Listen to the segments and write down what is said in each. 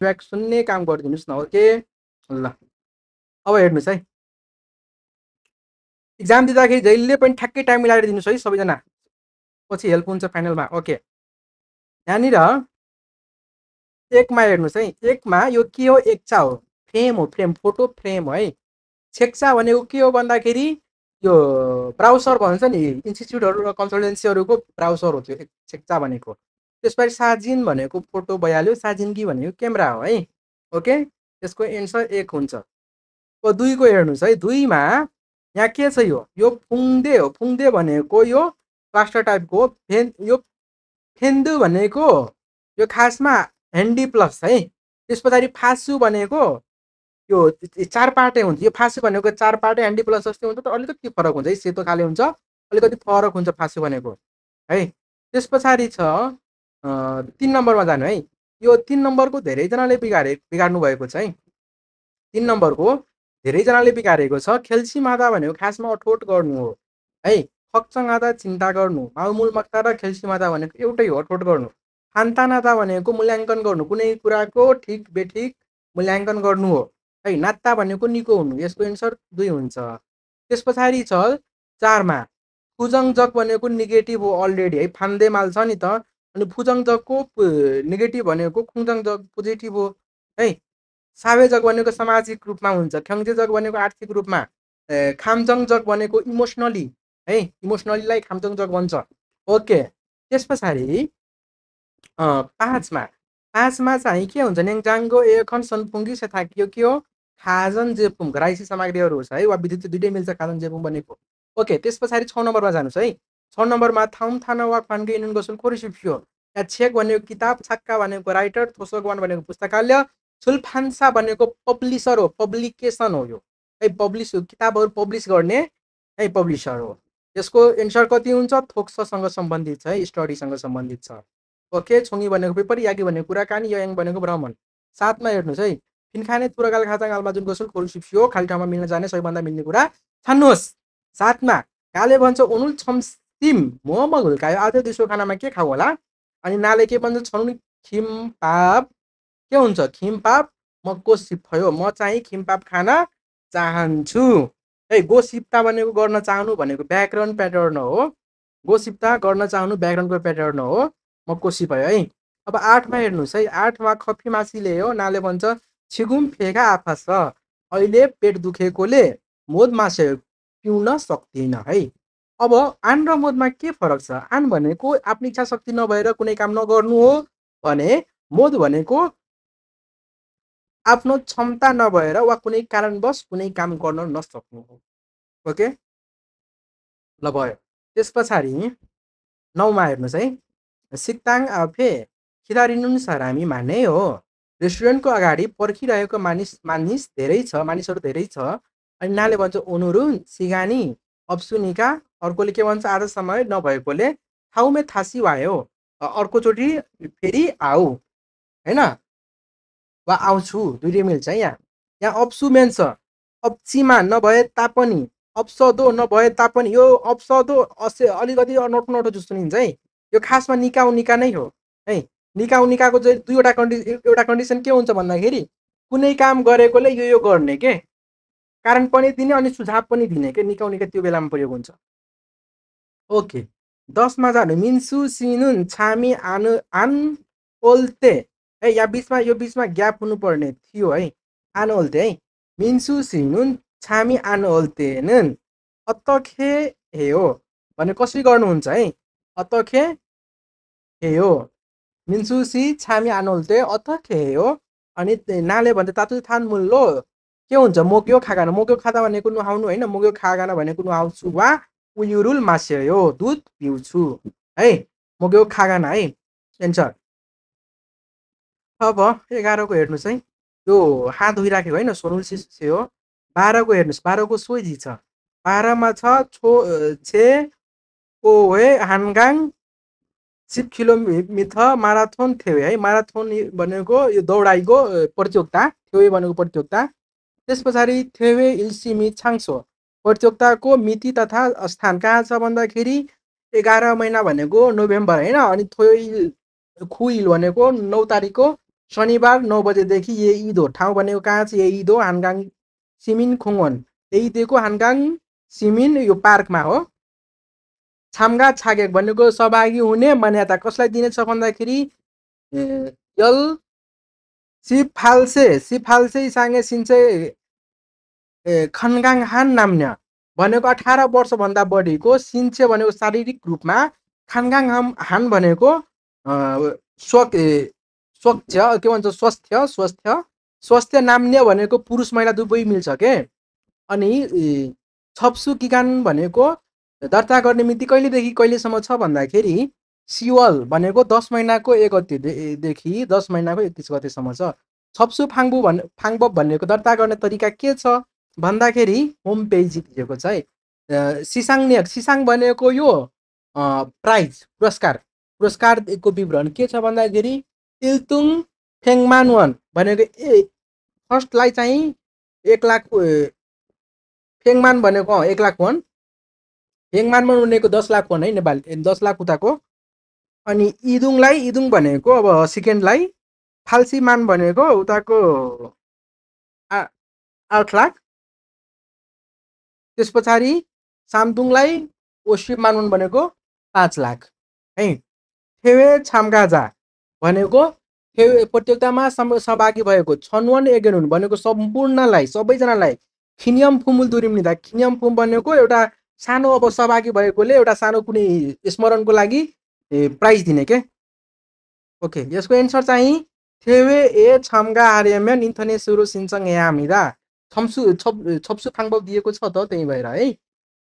Fact सुन्ने काम गरिदिनुस् न ओके ल अब हेर्नुस् है इक्जाम दिँदाखेरि जहिले पनि ठ्याक्कै टाइम मिलाएर दिनुस् है सबैजना पछि हेल्प हुन्छ फाइनलमा ओके यहाँनिर एकमा हेर्नुस् है एकमा यो के हो एक्चा हो फ्रेम फोटो फ्रेम है छेक्चा भनेको के हो भन्दाखेरि यो ब्राउसर भन्छ नि इन्स्टिच्युटहरू र कन्सल्टेन्सीहरूको ब्राउसर हो त्यो छेक्चा भनेको त्यसपछि साजिन भनेको फोटो भइहाल्यो साजिनकी भनेको क्यामेरा हो है ओके त्यसको एन्सर 1 हुन्छ अब 2 को हेर्नुस् है 2 मा यहाँ के छ यो फुङ्दे हो फुङ्दे भनेको यो प्लास्टर टाइपको हो यो फेन्दु भनेको यो खासमा ह्यान्डी प्लस है त्यस पछाडि फासु भनेको यो 4 पार्टे हुन्छ यो फासु भनेको 4 पार्टे ह्यान्डी प्लस जस्तै हुन्छ तर अलिकति फरक हुन्छ है सेतो खाले हुन्छ अलिकति फरक हुन्छ फासु भनेको है त्यस पछाडि छ 3 नम्बरमा जानु है यो 3 नम्बरको धेरैजनाले बिगाड्नु भएको छ है 3 नम्बरको धेरैजनाले बिगारेको छ खेल्सी मादा भनेको खासमा अठोट गर्नु हो है खक्चङादा चिन्ता गर्नु माउमूल मक्ता र खेल्सी मादा भनेको एउटै हो अठोट गर्नु फान्तानादा भनेको मूल्याङ्कन गर्नु कुनै कुराको ठिक बेठिक मूल्याङ्कन गर्नु हो है नात्ता भनेको निको हुनु यसको एन्सर 2 हुन्छ त्यस पछाडि छ 4 मा फुजङजक भनेको नेगेटिभ हो अलरेडी है फान्दे माल छ नि त अनि फुजङजकको नेगेटिभ भनेको खुङजङजक पोजिटिभ हो है सावेजक भनेको सामाजिक रूपमा हुन्छ ख्याङ्जेजक भनेको आर्थिक रूपमा खामजङजक भनेको इमोसनली है इमोसनलीलाई खामजङजक भन्छ ओके त्यस पछाडि 5 मा 5 मा चाहिँ के हुन्छ नेङजाङगो एखन सनफुङ्गी सेथाकियो के हो खाजन जेपुङ घराइसी सामग्रीहरू छ है वा विद्युत दुईटै मिल्छ खाजन जेपुङ भनेको ओके त्यस पछाडि 6 नम्बरमा जानुस् है 6 नम्बरमा थाउम थाना वा खानगे इनुन गोसल खोरिसिफियो या छेक भनेको किताब छक्का भनेको राइटर थोसोगवान भनेको पुस्तकालय छुलफान्सा भनेको पब्लिसर हो पब्लिकेसन हो यो है पब्लिस किताबहरू पब्लिस गर्ने है पब्लिसर हो यसको एन्सर कति हुन्छ थोक्ससँग सम्बन्धित छ है स्टडीसँग सम्बन्धित छ ओके छोङ्गी भनेको पेपर यागी भनेको कुराकानी यङ भनेको भ्रमण 7 मा हेर्नुस् है फिनखाने तुरगाल खाजाङ आल्माजुन गोसल खोरुसिफियो खाली ठाउँमा मिल्न जाने सबैभन्दा मिल्ने कुरा छान्नुहोस् 7 मा काले भन्छ ओनुल छमसिम मोमो हुल्कायो आज दिसो खानामा के खाऊ होला अनि नाले के भन्छ छनुन खिमपाप के हुन्छ खिमपाप म गोसिफयो म चाहिँ खिमपाप खान चाहन्छु है गोसिप्ता भनेको गर्न चाहनु भनेको व्याकरण प्याटर्न हो गोसिप्ता गर्न चाहनु व्याकरणको प्याटर्न हो म कोसी भयो है अब 8 मा हेर्नुस् है 8 मा खफी मासीले हो नाले भन्छ छिगुम फेगा आफा छ अहिले पेट दुखेकोले मोद मासे पिउन सक्दिन है अब आन र मोदमा के फरक छ आन भनेको आफ्नो इच्छा शक्ति नभएर कुनै काम नगर्नु हो भने मोद भनेको आफ्नो क्षमता नभएर वा कुनै कारणवश कुनै काम गर्न नसक्नु हो ओके ल भयो त्यस पछाडि 9 मा हेर्नुस् है सिक्ताङ आफे खिदारिनुन सरामी माने हो रेस्टुरेन्टको अगाडि पर्खिरहेको मानिसहरू धेरै छ अनि नाले भन्छ ओनुरुन सिगानी अप्सुनिका अर्कोले के भन्छ आज समय नभएकोले ठाउँमै थासी वायो अर्कोचोटि फेरि आऊ हैन वा आउँछु दुईटै मिल्छ है यहाँ अप्सु मेन छ अप्सीमा नभए तापनि अप्सदो नभए तापनि यो अप्सदो अलिकति नटो जस्तो सुनिन्छ है यो खासमा निकाउ निका नै हो है निकाउ निकाको चाहिँ एउटा कन्डिसन के हुन्छ भन्दाखेरि कुनै काम गरेकोले यो गर्ने के कारण पनि दिने अनि सुझाव पनि दिने के निकाउ निका त्यो बेलामा प्रयोग हुन्छ ओके 10 मा जानु मिन्सु सिनुन छामी आन ओल्ते है या यो बीचमा ग्याप हुनुपर्ने थियो है आन ओल्ते है मिन्सु सिनुन छामी आन ओल्तेनन् अतखे हेयो भने कसरी गर्नुहुन्छ है अतखे हेयो मिन्सुसी छामी आनोल्ते अतखे हेयो अनि नाले भन्छ तातु थान मुल्लो के हुन्छ मोक्यो खागा भनेको नुहाउनु हैन मोक्यो खागाना भनेको नुहाउँछु वा उयुरुल मास्यो दुध पिउँछु है मोक्यो खागाना है एन्सर अब 11 को हेर्नुस् है यो हात धोइराखेको हैन सोनुल सिसे हो 12 को हेर्नुस् 12 को सोइजी छ 12 मा छ छे ओहे हानगाङ 10 किलोमिटर माराथन थियो है माराथन भनेको यो दौडाइको प्रतियोगिता थियो भनेको प्रतियोगिता त्यस पछाडि थियो इल्सिमी छाङसो प्रतियोगिताको मिति तथा स्थान कहाँ छ भन्दाखेरि 11 महिना भनेको नोभेम्बर हैन अनि खुइल भनेको 9 तारिकको शनिबार 9 बजेदेखि येइदो ठाउँ भनेको कहाँ छ येइदो हानगाङ सिमिन खोङवन येइदेको हानगाङ सिमिन यो पार्कमा हो छामगा छागेक भनेको सहभागी हुने मान्यता कसलाई दिनेछ भन्दाखेरि यल सिफाल्से इसाङ्गे सिन्चे खनगाङ हान नाम्य भनेको 18 वर्षभन्दा बढीको सिन्चे भनेको शारीरिक रूपमा खनगाङ हान भनेको स्वच्छ के भन्छ स्वास्थ्य नाम्य भनेको पुरुष महिला दुवै मिल्छ के अनि छप्सु किगान भनेको दर्ता गर्ने मिति कहिलेदेखि कहिलेसम्म छ भन्दाखेरि सिवल भनेको 10 महिनाको 1 गतेदेखि 10 महिनाको 31 गतेसम्म छ छप्सु फाङबब भनेको दर्ता गर्ने तरिका के छ भन्दाखेरि होम पेज दिएको छ है सिसाङ भनेको यो प्राइज पुरस्कारको विवरण के छ भन्दाखेरि इल्तुङ फेङमानवन भनेको फर्स्टलाई चाहिँ 1 लाख फेङमान भनेको 1 लाख वन फेङमानमा उनेको 10 लाख वन है नेपाली 10 लाख उताको अनि इदुङ भनेको अब सेकेन्डलाई फाल्सीमान भनेको उताको 8 लाख त्यस पछाडि सामदुङलाई ओसिमानवन भनेको 5 लाख है थेवे छामगाजा भनेको प्रतियोगितामा सहभागी भएको छनवन एगेनुन भनेको सम्पूर्णलाई सबैजनालाई खिनियम फुमुल दुरिम्निदा खिनियम फुम भनेको एउटा सानो अब सहभागी भएकोले एउटा सानो कुनै स्मरणको लागि प्राइज दिने के ओके यसको एन्सर चाहिँ थेवे ए छमगा आर्यम्या निन्थने सुरु सिन्चङ यामिदा छप्सु फाङबो दिएको छ त त्यही भएर है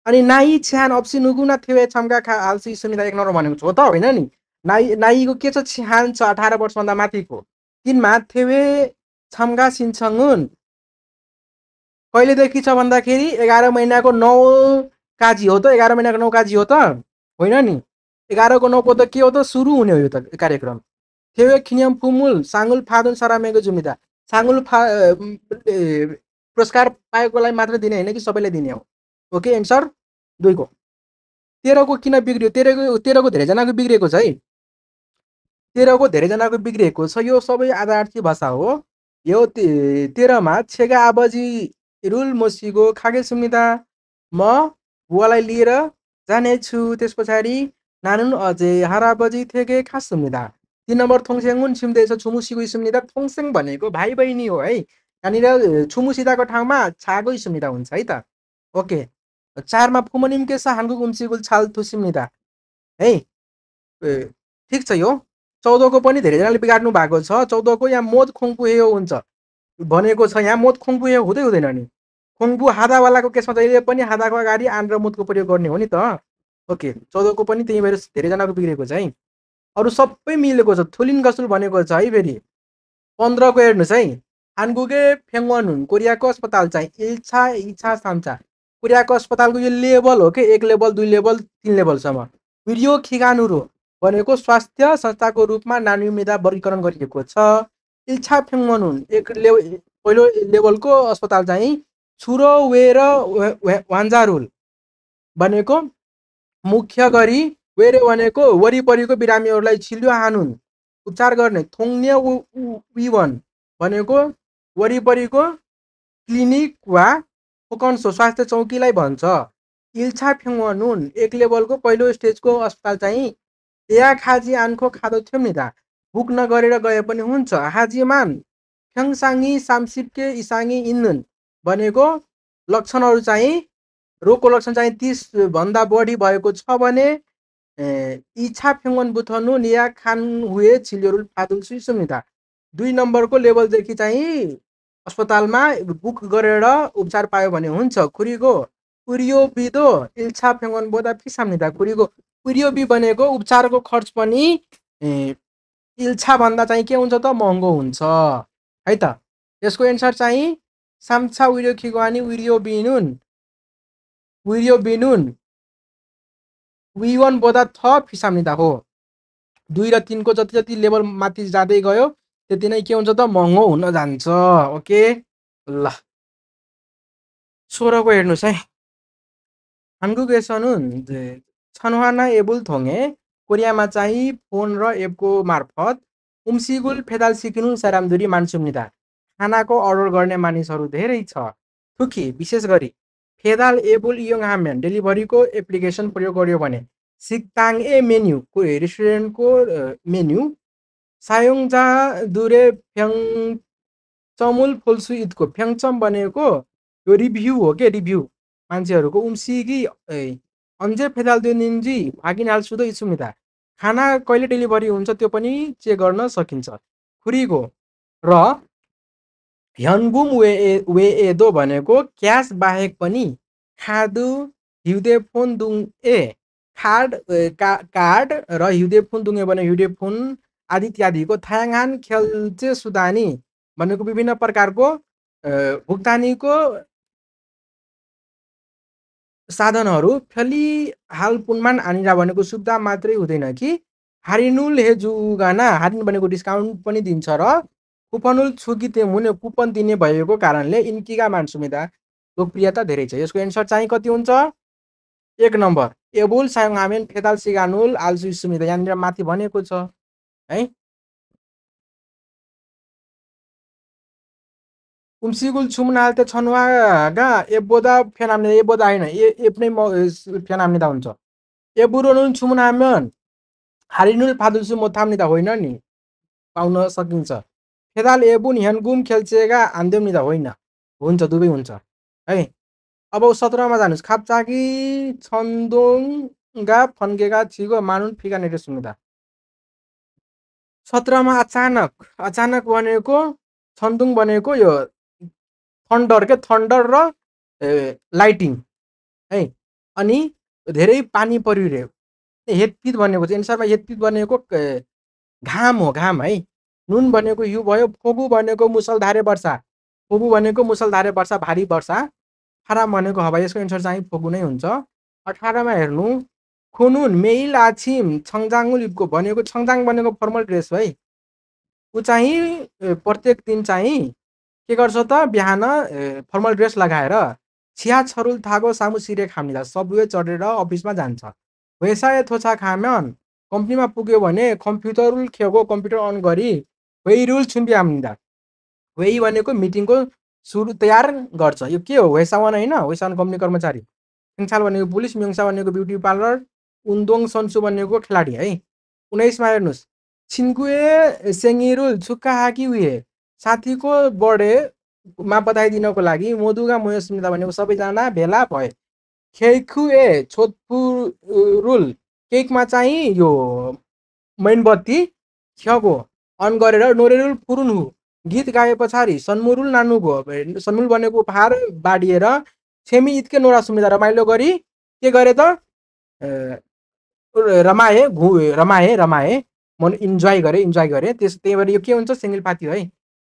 अनि नाइ छ्यान अप्सी नुगुना थेवे छमगा खा आल्सी सुमिदा 1 नम्बर भनेको छ त होइन नि नाइको के छ छ्यान छ 18 वर्षभन्दा माथिको तिनमा थेवे छमगा सिन्चङुन कहिलेदेखि छ भन्दाखेरि 11 महिनाको 9 काजी हो त 11 महिनाको 9 काजी हो त होइन नि 11 को 9 को त के हो त सुरु हुने हो यो त कार्यक्रम थेवे खिनियम फुमुल साङ्गुल फादुन सरामेको जुमिदा साङ्गुल पुरस्कार पाएकोलाई मात्र दिने होइन कि सबैलाई दिने हो ओके एन्सर 2 को 13 को किन बिग्रियो 13 को धेरैजनाको बिग्रेको छ है 13 को धेरैजनाको बिग्रेको छ यो सबै आधारर्थी भाषा हो यो 13 मा छेगा आबजी रुल मोसीको खागे सुमिदा म बुवालाई लिएर जानेछु त्यस पछाडि नानुन अझै हाराबजी थेगे खास सुमिदा 3 नम्बर थोङसेङुन छिम्दैछ छुमुसीको सुमिदा थोङसेङ भनेको भाइ बहिनी हो है यहाँनिर छुमुसिदाको ठाउँमा छागो सुमिदा हुन्छ है त ओके 4 मा फुमनिम के हानको गुम्सीगुल छाल थुसिमिदा है ठिक छ यो 14 को पनि धेरैजनाले बिगाड्नु भएको छ 14 को यहाँ मोद खोङपुहे हुन्छ भनेको छ यहाँ मोद खोङपुहे हुँदै हुँदैन नि खोङपु हादावालाको केसमा जहिले पनि हादाको अगाडि आन र मोदको प्रयोग गर्ने हो नि त ओके 14 को पनि त्यही भएर धेरैजनाको बिग्रेको छ है अरू सबै मिलेको छ थुलिन गसुल भनेको छ है फेरि 15 को हेर्नुहोस् है हानगुगे फेङवानुन कोरियाको अस्पताल चाहिँ इच्छा साम्चा कोरियाको अस्पतालको यो लेभल हो कि 1 लेभल 2 लेभल 3 लेभलसम्म भिडियो खिगानुरो भनेको स्वास्थ्य संस्थाको रूपमा नानुमिदा वर्गीकरण गरिएको छ इच्छा फेङवानुन पहिलो लेभलको अस्पताल चाहिँ छुरो वेर वान्जारुल भनेको मुख्य गरी वेरे भनेको वरिपरिको बिरामीहरूलाई छिल्यो हानुन उपचार गर्ने थोङ्ने विवन भनेको वरिपरिको क्लिनिक वा फोकन्सो स्वास्थ्य चौकीलाई भन्छ इल्छा फेङवानुन 1 लेभलको पहिलो स्टेजको अस्पताल चाहिँ या खाजी आन्खो खादो थियो नि त बुक नगरेर गए पनि हुन्छ हाजीमान फ्याङसाङी सामसिपके इसाङी इन्नुन भनेको लक्षणहरू चाहिँ रोगको लक्षण चाहिँ 30 भन्दा बढी भएको छ भने इच्छा फेङवन बुथनुन या खान हुए छिल्योरुल फादुल सुइसुमिता 2 नम्बरको लेभलदेखि चाहिँ अस्पतालमा बुक गरेर उपचार पायो भने हुन्छ खुरीको उरियो बिदो इल्छा फेङवन बोदा फिसाम्निदा खुरीको उरियो बी भनेको उपचारको खर्च पनि इल्छा भन्दा चाहिँ के हुन्छ त महँगो हुन्छ है त यसको एन्सर चाहिँ साम्छा उरियो खिगवानी उरियो बिनुन विवन बोदा थ फिसाम्निदा हो 2 र 3 को जति लेभल माथि जाँदै गयो त्यति नै के हुन्छ त महँगो हुन जान्छ ओके ल 16 को हेर्नुहोस् है हानगुगेसनुन छनवाना एबुल थोङे कोरियामा चाहिँ फोन र एपको मार्फत उम्सिगुल फेदाल सिकिनुल सरामदुरी मान्सुम्निदा खानाको अर्डर गर्ने मानिसहरू धेरै छ। थुकी विशेष गरी फेदाल एबुल इयोङ हाम्यान डेलिभरीको एप्लिकेसन प्रयोग गर्यो भने सिक्ताङ ए मेन्युको रेस्टुरेन्टको मेन्यु सायोङजा दुरे फ्याङ चमुल फोल्सु इदको फ्याङचम बनेको यो रिभ्यू हो के रिभ्यू मान्छेहरूको उम्सिगी अन्जे फेदाल त्यो निन्जी भागिन हाल्छु त इच्छुमिता खाना कहिले डेलिभरी हुन्छ त्यो पनि चेक गर्न सकिन्छ। खुरीको र ह्यान्गुम वे एदो भनेको क्यास बाहेक पनि खादु हिउदे फोन दुङ ए खाड कार्ड र हिउदे फोन दुङे भने हिउदे फोन आदि इत्यादिको थायाङहान खेल्चे सुदानी भनेको विभिन्न प्रकारको भुक्तानीको साधनहरू फेलि हाल पुनमान आनिरा भनेको सुविधा मात्रै हुँदैन कि हारिनुल हेजुगाना हारिन भनेको डिस्काउन्ट पनि दिन्छ र कुपनुल छुकिते मुने कुपन दिने भएको कारणले इन्किगा मान्सुमिदा लोकप्रियता धेरै छ। यसको एन्सर चाहिँ कति हुन्छ? 1 नम्बर एबुल सायोङ हामेन फेदाल सिगानुल आल्सु सुमिदा यहाँनिर माथि भनेको छ है। उम्सिगुल छुमनाल त छनुवागा एबोदा फेनाम्ने एबोदा होइन एप नै फेनाम्निदा हुन्छ। एबुरोनुल छुमनामन हारिनुल फादुसु मोथाम्निदा होइन नि पाउन सकिन्छ। फेदाल एबुन ह्यान्गुम खेल्चेगा आन्देम्निदा होइन हुन्छ दुवै हुन्छ है। अब 17मा जानुस् खापचाकी छन्दोङगा फन्केगा छिगो मानुन फिगा नेटे सुन्दा 17मा अचानक अचानक भनेको छन्दुङ भनेको यो थन्डर र लाइटिङ है। अनि धेरै पानी पर्यो रे हेतपित भनेको चाहिँ एन्सरमा हेतपित भनेको घाम हो घाम है। नुन भनेको हिउँ भयो। फोगु भनेको मुसलधारे वर्षा फोगु भनेको मुसलधारे वर्षा भारी वर्षा। फाराम भनेको हवा यसको एन्सर चाहिँ फोगु नै हुन्छ। 18मा हेर्नु खुनुन मेइल आछिम छङजाङुलिपको भनेको छङजाङ भनेको फर्मल ड्रेस है। ऊ चाहिँ प्रत्येक दिन चाहिँ के गर्छ त बिहान फर्मल ड्रेस लगाएर छिया छरुल थागो सामु सिरे खाम्निदा सबवे चढेर अफिसमा जान्छ। व्यवसाय थोछा खाम्यान कम्पनीमा पुग्यो भने कम्प्युटर खेगो कम्प्युटर अन गरी वेही रुल छुम्बी हाम्निदा वेही भनेको मिटिङको सुरु तयार गर्छ। यो के हो वेसावन होइन वेसावन कम्पनी कर्मचारी। फिङछाल भनेको पुलिस म्युङसा भनेको ब्युटी पार्लर उन्दोङ सन्सु भनेको खेलाडी है। 19मा हेर्नुहोस् छिन्कुए सेङ्गिरुल छुक्का हाकी उहे साथीको बर्थडे मा बधाई दिनको लागि मोदुगा मोयस्मिता भनेको सबैजना भेला भए। खेखु ए छोटफुरुल केकमा चाहिँ यो मेनबत्ती छ्यागो अन गरेर नोरेरुल फुरुन्हु गीत गाए पछाडि सन्मुरुल नानुगो सन्मुल भनेको उपहार बाँडिएर छेमी इत्के नोरा सुमिदा रमाइलो गरी के गरे त रमाए रमाए रमाए मन इन्जोय गरे त्यही भएर यो के हुन्छ सेङ्गिलपाती है।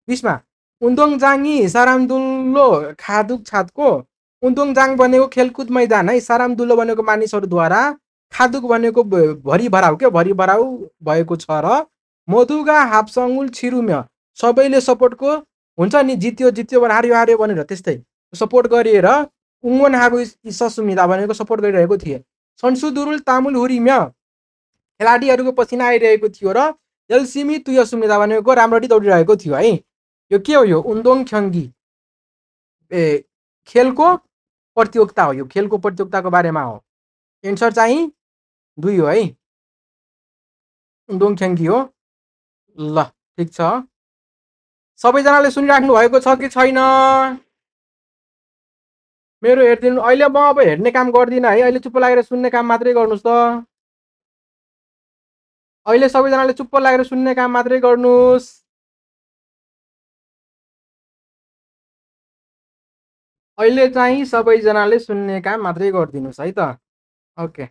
20मा उन्दोङ जाङी सारामदुल्लो खादुक छातको उन्दोङ जाङ भनेको खेलकुद मैदान है। सारामदुल्लो भनेको मानिसहरूद्वारा खादुक भनेको भरि भराउ के भरि भराउ भएको छ र मधुगा हाप्सङ्गुल छिरुम्य सबैले सपोर्टको हुन्छ नि जित्यो जित्यो भने हार्यो हार्यो भनेर त्यस्तै सपोर्ट गरिएर उङ्गोन हागु सुमिदा भनेको सपोर्ट गरिरहेको थिए। सन्सुदुरुल तामुल हुरिम्य खेलाडीहरूको पसिना आइरहेको थियो र एलसिमी तुय सुमिदा भनेको राम्ररी दौडिरहेको थियो है। यो के हो यो उन्दोङ ख्यङ्गी खेलको प्रतियोगिता हो। यो खेलको प्रतियोगिताको बारेमा हो। एन्सर चाहिँ 2 हो है उन्दोङ ख्यङ्गी हो। ल ठिक छ सबैजनाले सुनिराख्नु भएको छ कि छैन? मेरो हेरिदिनु अहिले म अब हेर्ने काम गर्दिनँ है। अहिले चुप्प लागेर सुन्ने काम मात्रै गर्नुहोस् त। अहिले सबैजनाले चुप्प लागेर सुन्ने काम मात्रै गर्नुहोस्। अहिले चाहिँ सबैजनाले सुन्ने काम मात्रै गरिदिनुहोस् है त। ओके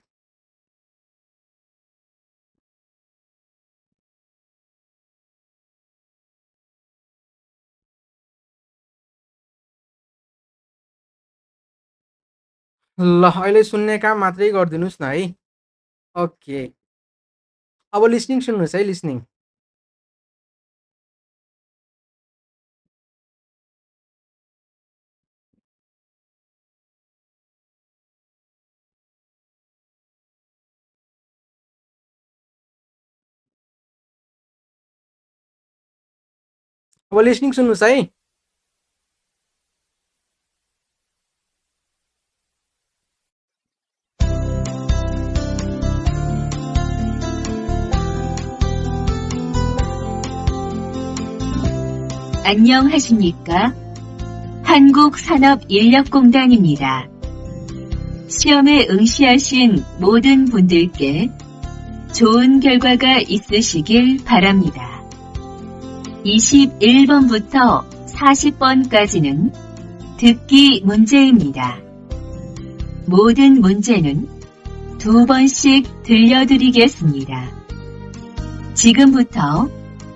ल अहिले सुन्ने काम मात्रै गरिदिनुहोस् न है। ओके अब लिसनिङ सुन्नुहोस् है लिसनिङ। अब लिसनिङ सुन्नुस् है। 안녕하십니까? 한국산업인력공단입니다. 시험에 응시하신 모든 분들께 좋은 결과가 있으시길 바랍니다. 21번부터 40번까지는 듣기 문제입니다. 모든 문제는 2번씩 들려드리겠습니다. 지금부터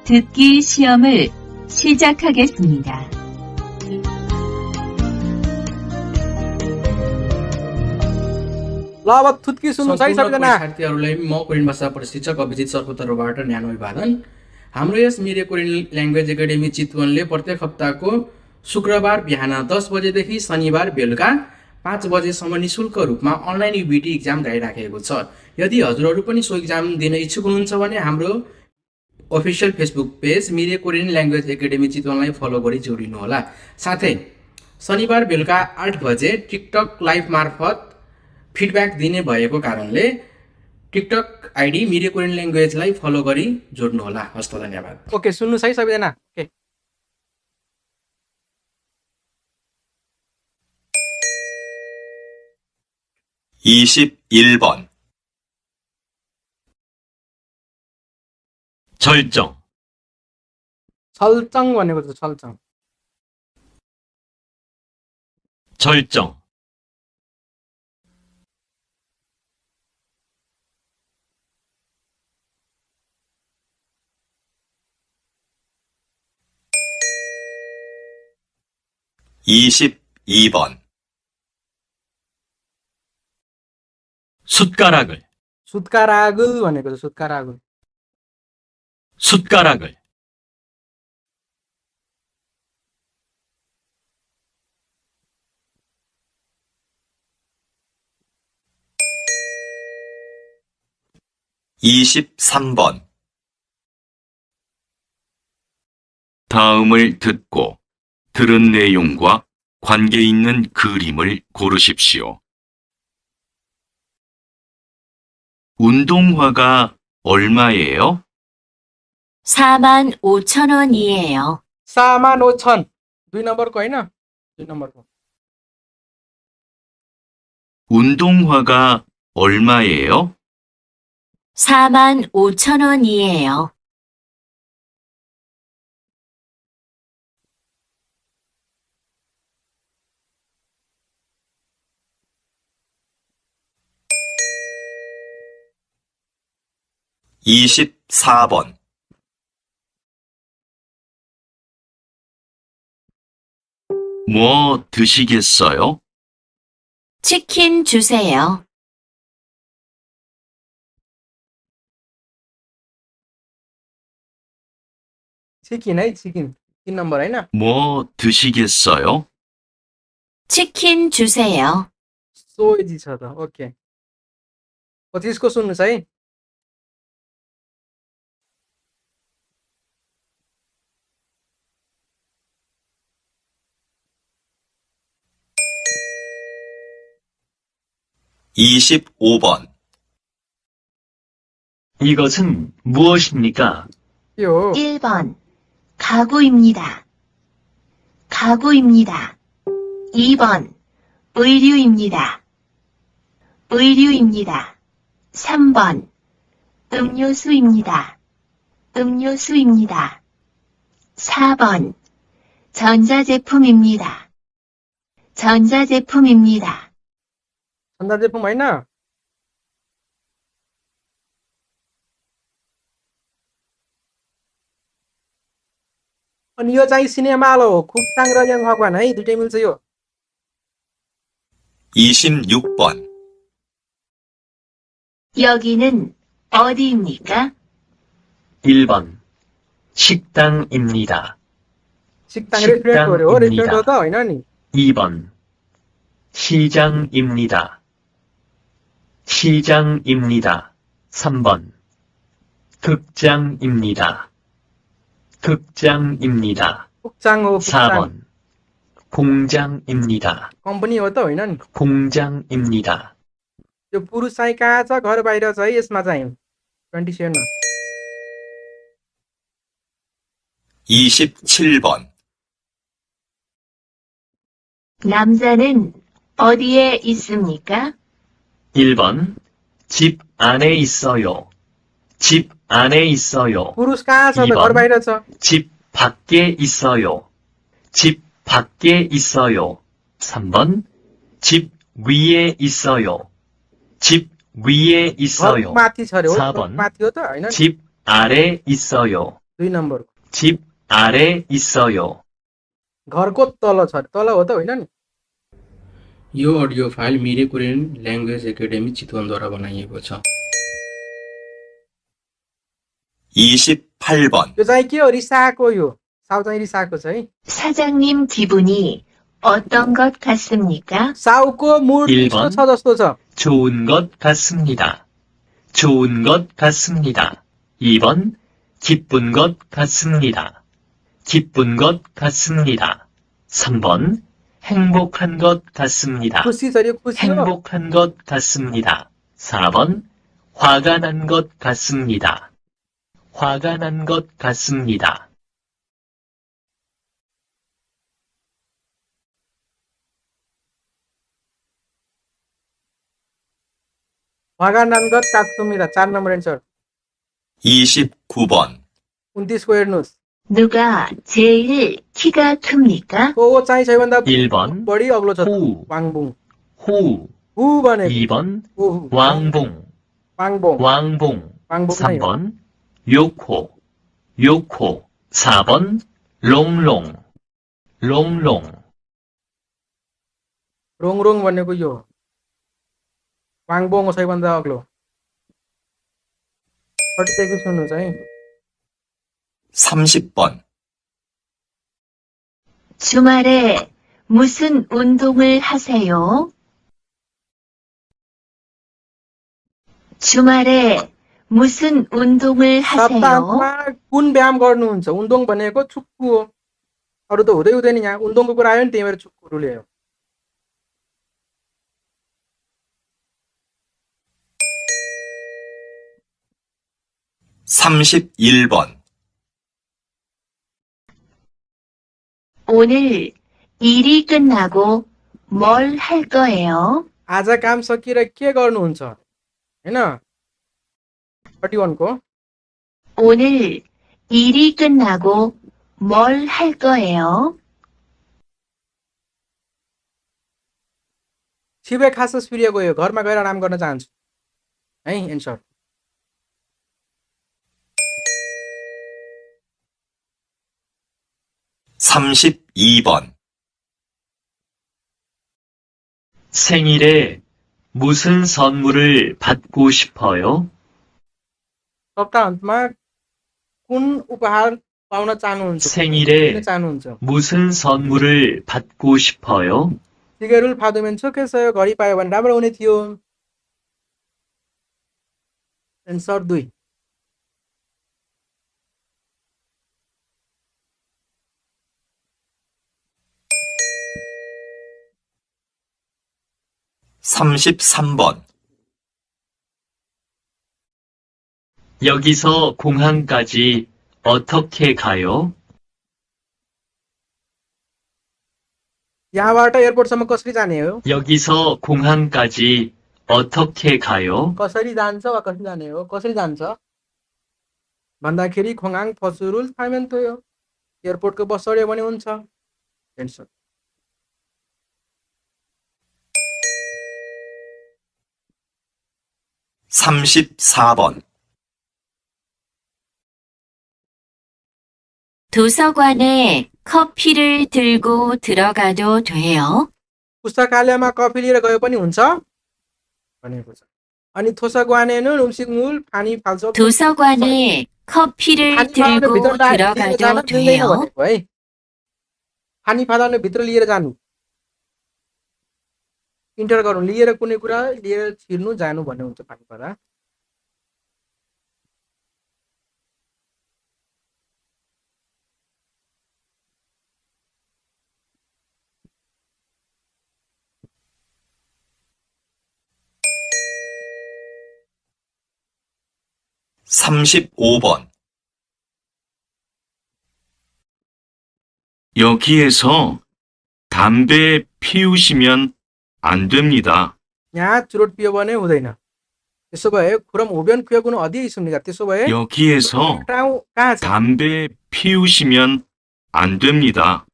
듣기 시험을 시작하겠습니다. ल अब थुत्की सुन्नुस् है सबैजना। साथीहरूलाई म कोरियन भाषा प्रशिक्षक अभिजित सरको तर्फबाट न्यानो अभिवादन। हाम्रो यस मिरे कोरियन ल्याङ्ग्वेज एकाडेमी चितवनले प्रत्येक हप्ताको शुक्रबार बिहान 10 बजेदेखि शनिबार बेलुका 5 बजेसम्म निःशुल्क रूपमा अनलाइन युबिटी इक्जाम गराइराखेको छ। यदि हजुरहरू पनि सो इक्जाम दिन इच्छुक हुनुहुन्छ भने हाम्रो official Facebook page Mirae Korean language academy चितवनलाई फलो गरी जोडिनुहोला। साथै शनिबार बेलुका 8 बजे टिकटक लाइभ मार्फत फिडब्याक दिने भएको कारणले टिकटक आइडी मिरे कोरियन ल्याङ्ग्वेजलाई फलो गरी जोड्नुहोला। हस्त धन्यवाद। ओके सुन्नुस् है सबैजना। ओके 21번 절정 철정 भनेको चाहिँ 철정। 절정 22번 숟가락을 숟가락을 भनेको चाहिँ 숟가락을। 숟가락을 23번 다음을 듣고 들은 내용과 관계 있는 그림을 고르십시오. 운동화가 얼마예요? 45,000원이에요. 45,000 2 नम्बरको होइन 2 नम्बरको। 운동화가 얼마예요? 45,000원이에요. 24번 뭐 드시겠어요? 치킨 주세요. चिकन है चिकन 3 नम्बर होइन। 뭐 드시겠어요? 치킨 주세요. सो इजी छ त। ओके 25 को सुन्नुस् है। (25번) 이것은 무엇입니까? यो 1번 가구입니다. 가구입니다. 2번 의류입니다. 의류입니다. 3번 음료수입니다. 음료수입니다. 4번 전자제품입니다. 전자제품입니다. 전자제품 होइन। अनि यो चाहिँ सिनेमा हल हो। खुक्ताङ र ल्याङ भगवान है दुईटै मिल्छ यो। 26번 여기는 어디입니까? 1번 식당입니다. 식당 रेस्टुरेन्ट हो रेस्टुरेन्ट हो त होइन नि। 2번 시장입니다. 시장입니다. 3번 극장입니다. 극장입니다. 국장 हो 국장 4번. 공장입니다. कम्पनी हो त होइन नि 공장입니다. यो पुरुष चाहिँ कहाँ छ घर बाहिर छ है यसमा चाहिँ 27 मा 27번. 남자는 어디에 있습니까? 1번. 집 안에 있어요. 집 안에 있어요. पुरुष कहाँ छ त 이번. घर बाहिर छ 집 밖에 있어요. 집 밖에 있어요. 3번. 집 위에 있어요. 집 위에 घर 있어요. माथि छ अरे हो 4번. माथि हो त होइन नि? 집 아래 있어요. 2 नम्बर 집 아래 있어요. घरको तल छ अरे तल हो त होइन नि यो audio file Mirae Korean language academy चितवनद्वारा बनाइएको छ 28번. यो चाहिँ के हो रिसाएको यो साउ चाहिँ रिसाएको छ है 사장님 기분이 어떤 것 같습니까? साउको मुड 1번. छ जस्तो छ 좋은 것 같습니다. 좋은 것 같습니다. 2번. 기쁜 것 같습니다. 기쁜 것 같습니다. 3번. 행복한 것 같습니다. खुसी छ अरे खुसी हो 행복한 것 같습니다. 4번. 화가 난 것 같습니다. 화가 난 것 같습니다. 화가난것 같습니다 4 नम्बर एन्सर 29번. 29 को हेर्नुहोस् 누가 제일 키가 큽니까? को चाहिँ सबैभन्दा 1번. बढी अग्लो छ 후. वाङबुङ 후. हु भनेको 2번. हु 왕봉. वाङबुङ 왕봉. वाङबुङ नै हो 3번. 요코. 요코. 4번. 롱롱. 롱롱. रोङरोङ भनेको यो हो। वाङबोङ हो सबैभन्दा अग्लो 36 सुन्नुहोस् है 30번. 주말에 무슨 운동을 하세요? 주말에 무슨 운동을 하세요? सप्ताहमा कुन व्यायाम गर्नुहुन्छ उन्दोङ भनेको छुक्कु हो अरु त हुँदै हुँदैन यहाँ उन्दोङको कुरा आयो नि त्यही भएर छुक्कुहरू ल्यायो 31번. 오늘 일이 끝나고 뭘 할 거예요? आज काम सकिएर के गर्नुहुन्छ हैन 31 को 오늘 일이 끝나고 뭘 할 거예요? छिबे खास सूर्य गयो घरमा गएर आराम गर्न चाहन्छु है एन्सर 32번. 생일에 무슨 선물을 받고 싶어요? सप्ताहन्तमा कुन उपहार पाउन चाहनुहुन्छ 생일에 किन चाहनुहुन्छ 무슨 선물을 받고 싶어요? सिगरेट फादुमेन सोकेसयो घडी पायो भने राम्रो हुने थियो एन्सर 2 33번. 여기서 공항까지 어떻게 가요? यहाँबाट एयरपोर्टसम्म कसरी जाने हो 여기서 공항까지 어떻게 가요? कसरी जान्छ वा कसरी जाने हो कसरी जान्छ भन्दाखेरि खोङाङ फसुरुल थामेन्तो हो एयरपोर्टको बस चढ्यो भने हुन्छ एन्सर 34번. 도서관에 커피를 들고 들어가도 돼요? पुस्तकालयमा कफी लिएर गयो पनि हुन्छ भनेको छ अनि थोसाग्वाने는 음식물 파니 팔죠 도서관에 커피를 들고 들어가도 돼요? भनेको है पानी फाल्न भित्र लिएर जानु इन्टर गर्नु लिएर कुनै कुरा लिएर छिर्नु जानु भन्ने हुन्छ पानी फाल्दा 35번, 여기에서 담배 피우시면 안 됩니다. यहाँ चुरोट पियो भने हुँदैन। त्यसो भए खुरम हुब्यान पियोगुन अध्यय 있습니까? त्यसो भए 여기에서 ठाउँ कहाँ छ? 담배 피우시면 안 됩니다.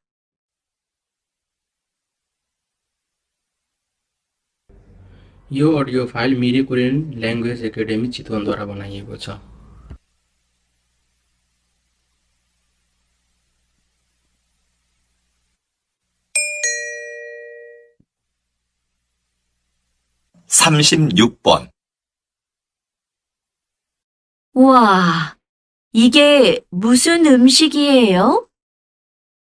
यो audio file Mirae Korean language academy चितवनद्वारा बनाइएको छ। 삼십육 번 와, 이게 무슨 음식이에요?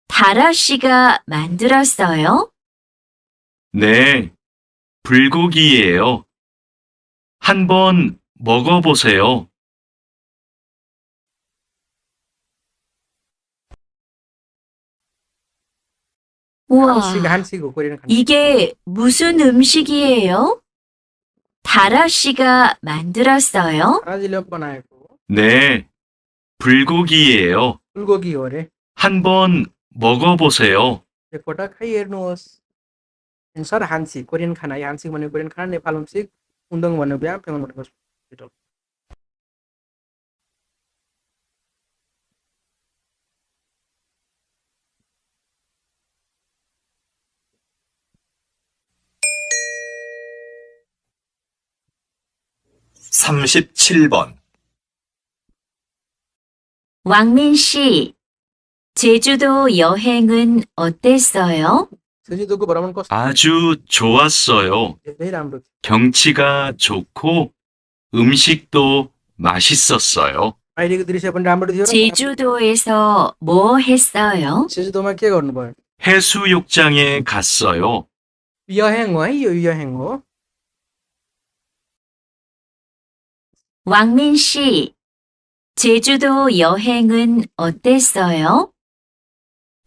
다라 씨가 만들었어요? 네, 불고기예요. 한번 먹어보세요. 우와, 한식이고 코리안 खाना। 이게 무슨 음식이에요? 다라 씨가 만들었어요? 다라지ले बनाएको 네, 불고기예요. 불고기 हो रे। 한번 먹어보세요. एकपटक खाइहेर्नुहोस्। एन्सर हान्सी कोरियन खाना। यो हान्सी भनेको कोरियन खाना, नेपालमा सिक उन्दङ भन्ने बिहा पेमन भनेको हस्पिटल। 삼십칠 번 왕민 씨, 제주도 여행은 어땠어요? 제주도को भ्रमण कस्तो? 아주 좋았어요. धेरै राम्रो थियो। 경치가 좋고 음식도 맛있었어요. बाहिरको दृश्य पनि राम्रो थियो र 제주도에서 뭐 했어요? 제주도मा के गर्नुभयो? 해수욕장에 갔어요. 여행 हो है, यो 여행 हो। 왕민 씨, 제주도 여행은 어땠어요?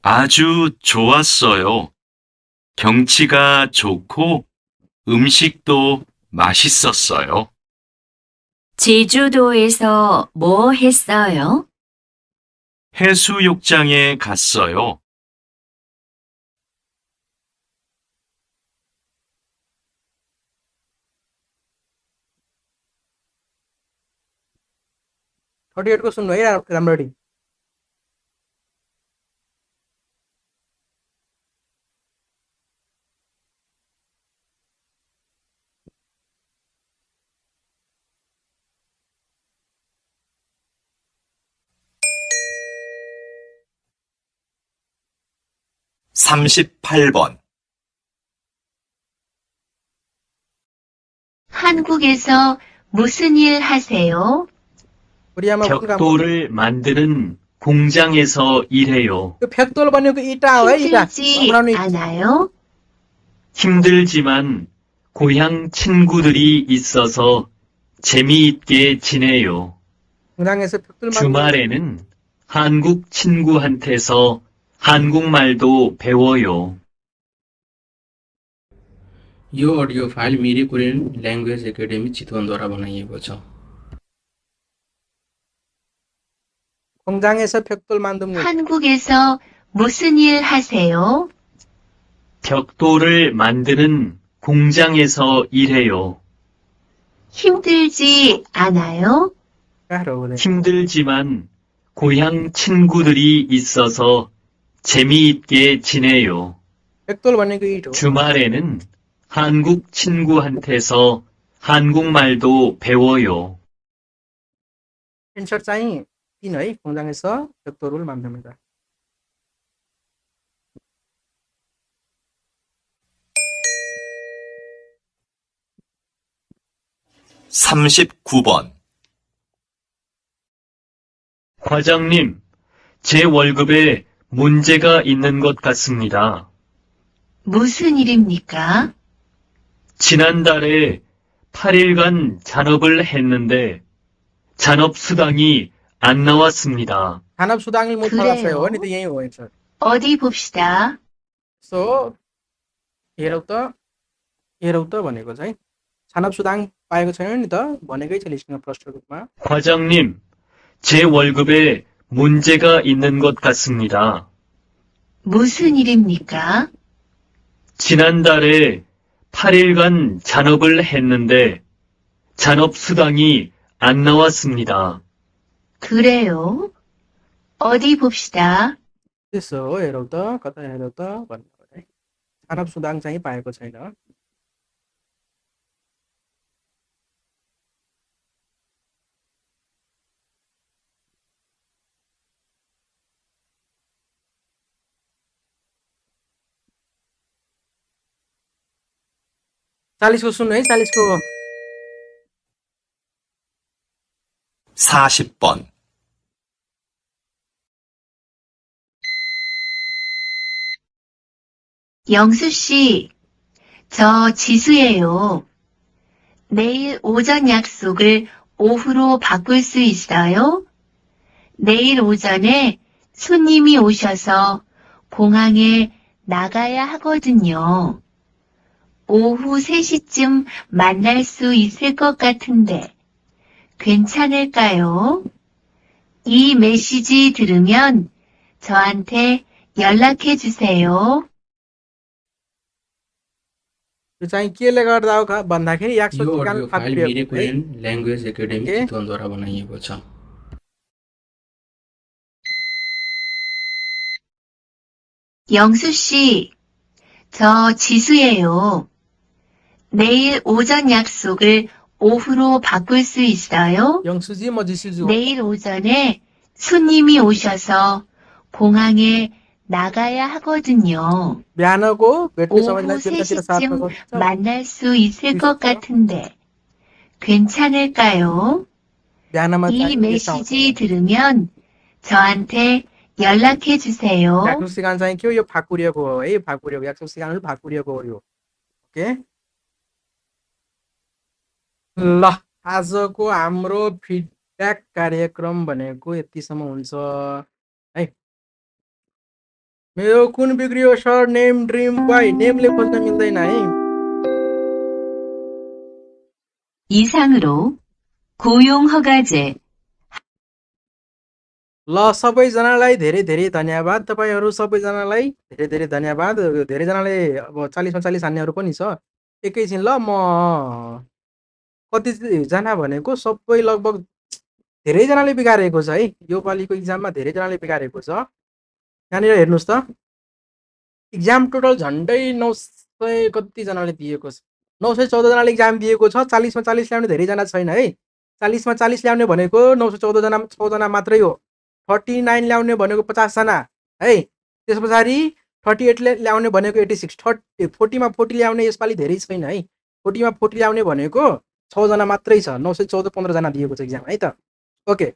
아주 좋았어요. 경치가 좋고 음식도 맛있었어요. 제주도에서 뭐 했어요? 해수욕장에 갔어요. थर्टी एटको सुन्नु है राम्ररी। 삼십팔 번 한국에서 무슨 일 하세요? कोरियामा कुन काम? 벽돌을 만드는 공장에서 일해요. त्यो फ्याक्तोल बनेको इटा हो है, इटा 힘들지 बनाउने। 않아요? 힘들지만 고향 친구들이 있어서 재미있게 지내요. 공장에서 벽돌 만드는 주말에는 한국 친구한테서 한국말도 배워요. यो audio file Mirae Korean language academy चितवनद्वारा बनाइएको छ। 공장에서 벽돌 만드는 거. 한국에서 무슨 일 하세요? 벽돌을 만드는 공장에서 일해요. 힘들지 않아요? गाह्रो हुँदैन। 힘들지만 고향 친구들이 있어서 재미있게 지내요. 벽돌 भनेको इट हो। 주말에는 한국 친구한테서 한국말도 배워요. एन्सर चाहिँ 3 है। 공장에서 벽돌을 만듭니다। 삼십구 번 과장님, 제 월급에 문제가 있는 것 같습니다. 무슨 일입니까? 지난달에 8일간 잔업을 했는데 잔업수당이 안 나왔습니다. 잔업 수당을 못 그래요? 받았어요. अनि त यही हो एन्सर। 어디 봅시다. सो हेरौ त भनेको चाहिँ छानप सुदाङ पाएको छैन नि त भनेकै छ लिस्टमा प्रश्न रूपमा। 과장님, 제 월급에 문제가 있는 것 같습니다. 무슨 일입니까? 지난달에 8일간 잔업을 했는데 잔업수당이 안 나왔습니다. 그래요? 어디 봅시다. त्यसो हो हेरौँ त कता हेरौँ त भन्नु है मानव सुदाङ चाहिँ पाएको छैन चालिसको सुन्नु है 40को 40번, 영수 씨, 저 지수예요. 내일 오전 약속을 오후로 바꿀 수 있어요? 내일 오전에 손님이 오셔서 공항에 나가야 하거든요. 오후 3시쯤 만날 수 있을 것 같은데 괜찮을까요? 이 메시지 들으면 저한테 연락해 주세요. यो चाहिँ केले गर्दा हो भन्दाखेरि याक्सो यो चिकान अडियो फाइल फाटिएको मिरे है कोरियन ल्याङ्ग्वेज एकाडेमी ओके। चितवनद्वारा बनाइएको छ 영수 씨, 저 지수예요. 내일 오전 약속을 오후로 바꿀 수 있어요? 영수지 म 지수주 내일 오전에 손님이 오셔서 공항에 나가야 하거든요. बिहानको भेट्ने समयलाई 오후 बेलुकातिर साथमा 3시쯤 गर्छ 만날 수 있을 것 있을까요? 같은데 괜찮을까요? बिहानमा 이 चाहिँ यस्तो आउँछ। 메시지 들으면 저한테 연락해 주세요. याक्सो सिकान चाहिँ के हो यो फाकुरिएको हो है फाकुरिएको याक्सो सिकान फाकुरिएको हो यो ओके ल आजको हाम्रो फिडब्याक कार्यक्रम भनेको यतिसम्म हुन्छ है मेरो कुन बिग्रियो सर नेम ड्रिम बोय नेमले खोज्न मिल्दैन है 이상으로 고용허가제 ल सबैजनालाई धेरै धेरै धन्यवाद तपाईँहरू सबैजनालाई धेरै धेरै धन्यवाद धेरैजनाले अब 40मा 40 हान्नेहरू पनि छ एकैछिन ल म कतिजना भनेको सबै लगभग धेरैजनाले बिगारेको छ है यो पालिको इक्जाममा धेरैजनाले बिगारेको छ यहाँनिर हेर्नुहोस् त इक्जाम टोटल झन्डै 900 कतिजनाले दिएको छ 914 जनाले इक्जाम दिएको छ 40मा 40 ल्याउने धेरैजना छैन है 40मा 40 ल्याउने भनेको 914 जना 6 जना मात्रै हो 39 ल्याउने भनेको 50 जना है त्यस पछाडि 38 ल्याउने भनेको 86 40 मा 40 ल्याउने यसपालि धेरै छैन है 40 मा 40 ल्याउने भनेको 6 जना मात्रै छ 914 15 जना दिएको छ इक्जाम है त ओके